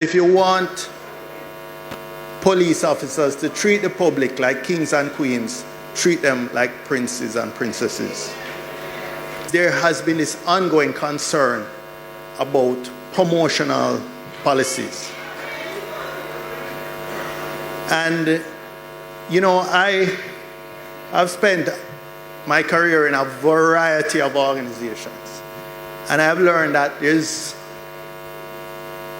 If you want police officers to treat the public like kings and queens, treat them like princes and princesses. There has been this ongoing concern about promotional policies. And, you know, I've spent my career in a variety of organizations. And I've learned that there's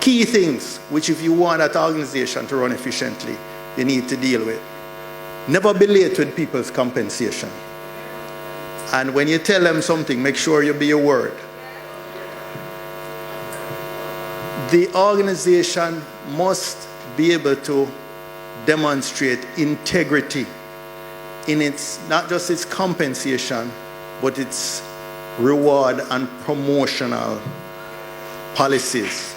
key things which, if you want that organization to run efficiently, you need to deal with. Never be late with people's compensation. And when you tell them something, make sure you be your word. The organization must be able to demonstrate integrity in its, not just its compensation, but its reward and promotional policies.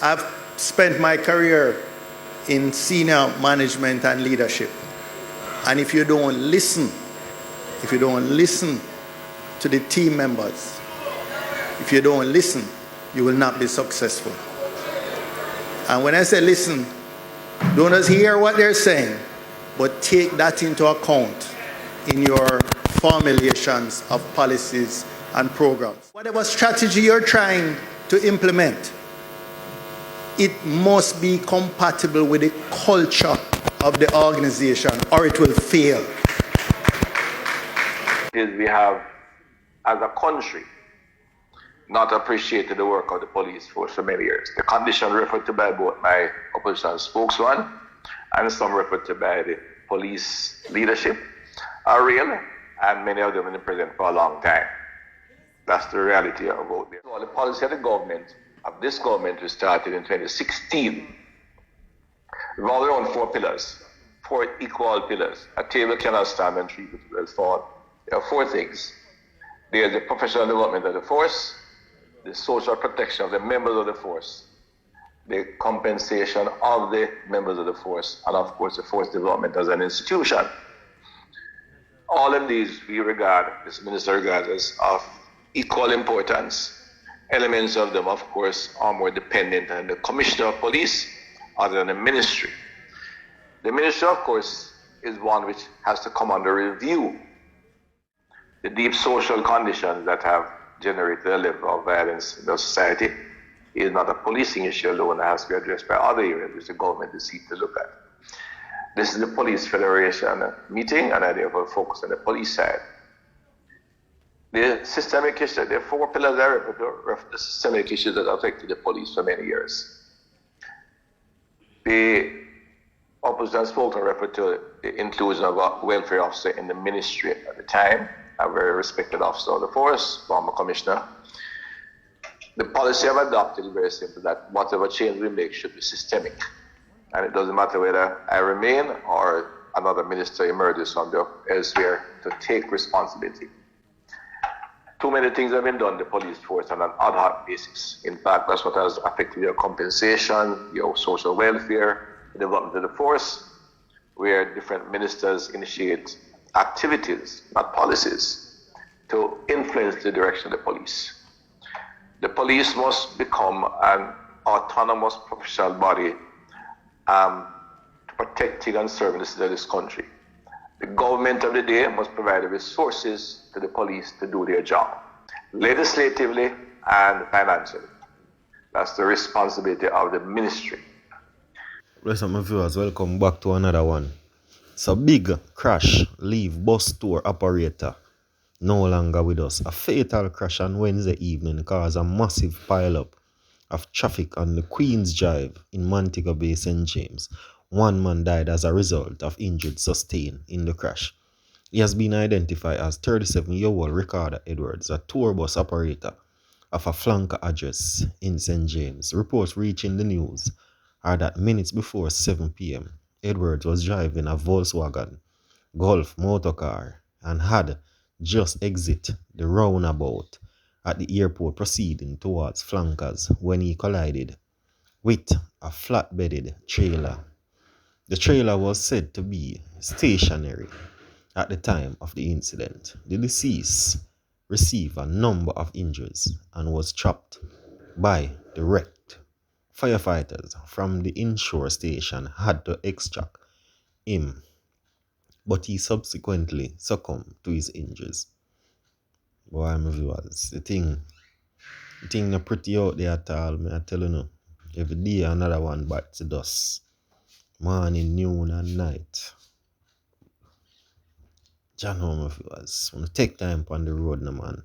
I've spent my career in senior management and leadership. And if you don't listen to the team members, if you don't listen, you will not be successful. And when I say listen, don't just hear what they're saying, but take that into account in your formulations of policies and programs. Whatever strategy you're trying to implement, it must be compatible with the culture of the organization, or it will fail. We have, as a country, not appreciated the work of the police force for many years. The condition referred to by both my opposition spokesman and some referred to by the police leadership are real, and many of them in the prison for a long time. That's the reality about this. So the policy of the government, of this government, was started in 2016, revolved around 4 pillars, 4 equal pillars. A table cannot stand and 3 people will fall. There are 4 things. There's the professional development of the force, the social protection of the members of the force, the compensation of the members of the force, and of course the force development as an institution. All of these we regard, this minister regards, as of equal importance. Elements of them, of course, are more dependent on the commissioner of police other than the ministry. The ministry, of course, is one which has to come under review. The deep social conditions that have generated a level of violence in the society is not a policing issue alone. It has to be addressed by other areas which the government is seeking to look at. This is the Police Federation meeting, and I therefore focus on the police side. The systemic issues, there are 4 pillars I refer to, the systemic issues that affected the police for many years. The opposition spokesman referred to the inclusion of a welfare officer in the ministry at the time, a very respected officer of the force, former commissioner. The policy I've adopted is very simple, that whatever change we make should be systemic. And it doesn't matter whether I remain or another minister emerges from elsewhere to take responsibility. Too many things have been done in the police force on an ad hoc basis. In fact, that's what has affected your compensation, your social welfare, the development of the force, where different ministers initiate activities, not policies, to influence the direction of the police. The police must become an autonomous professional body protecting and serving the citizens of this country. The government of the day must provide the resources to the police to do their job, legislatively and financially. That's the responsibility of the ministry. Bless up my viewers, welcome back to another one. So big crash leave bus tour operator no longer with us. A fatal crash on Wednesday evening caused a massive pile-up of traffic on the Queen's Drive in Montego Bay, St. James. 1 man died as a result of injuries sustained in the crash. He has been identified as 37-year-old Ricardo Edwards, a tour bus operator of a flanker address in St. James. Reports reaching the news are that minutes before 7 p.m., Edwards was driving a Volkswagen Golf motorcar and had just exited the roundabout at the airport proceeding towards flankers when he collided with a flatbedded trailer. The trailer was said to be stationary at the time of the incident. The deceased received a number of injuries and was trapped by the wrecked Firefighters from the inshore station had to extract him, but he subsequently succumbed to his injuries. Boy, my viewers, the thing not pretty out there at all, me I tell you no. Every day another one bites the dust. Morning, noon, and night. Jah know my viewers. When you take time on the road, no man.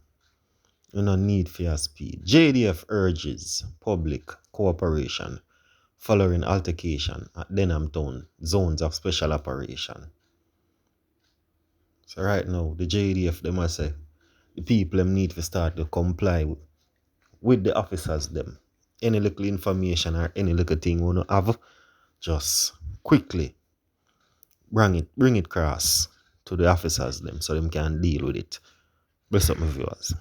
You no need for your speed. JDF urges public cooperation following altercation at Denham Town zones of special operation. So right now, the JDF, them must say, the people them need to start to comply with the officers them. Any little information or any little thing we want to have, just quickly bring it across to the officers them so them can deal with it. Bless up my viewers.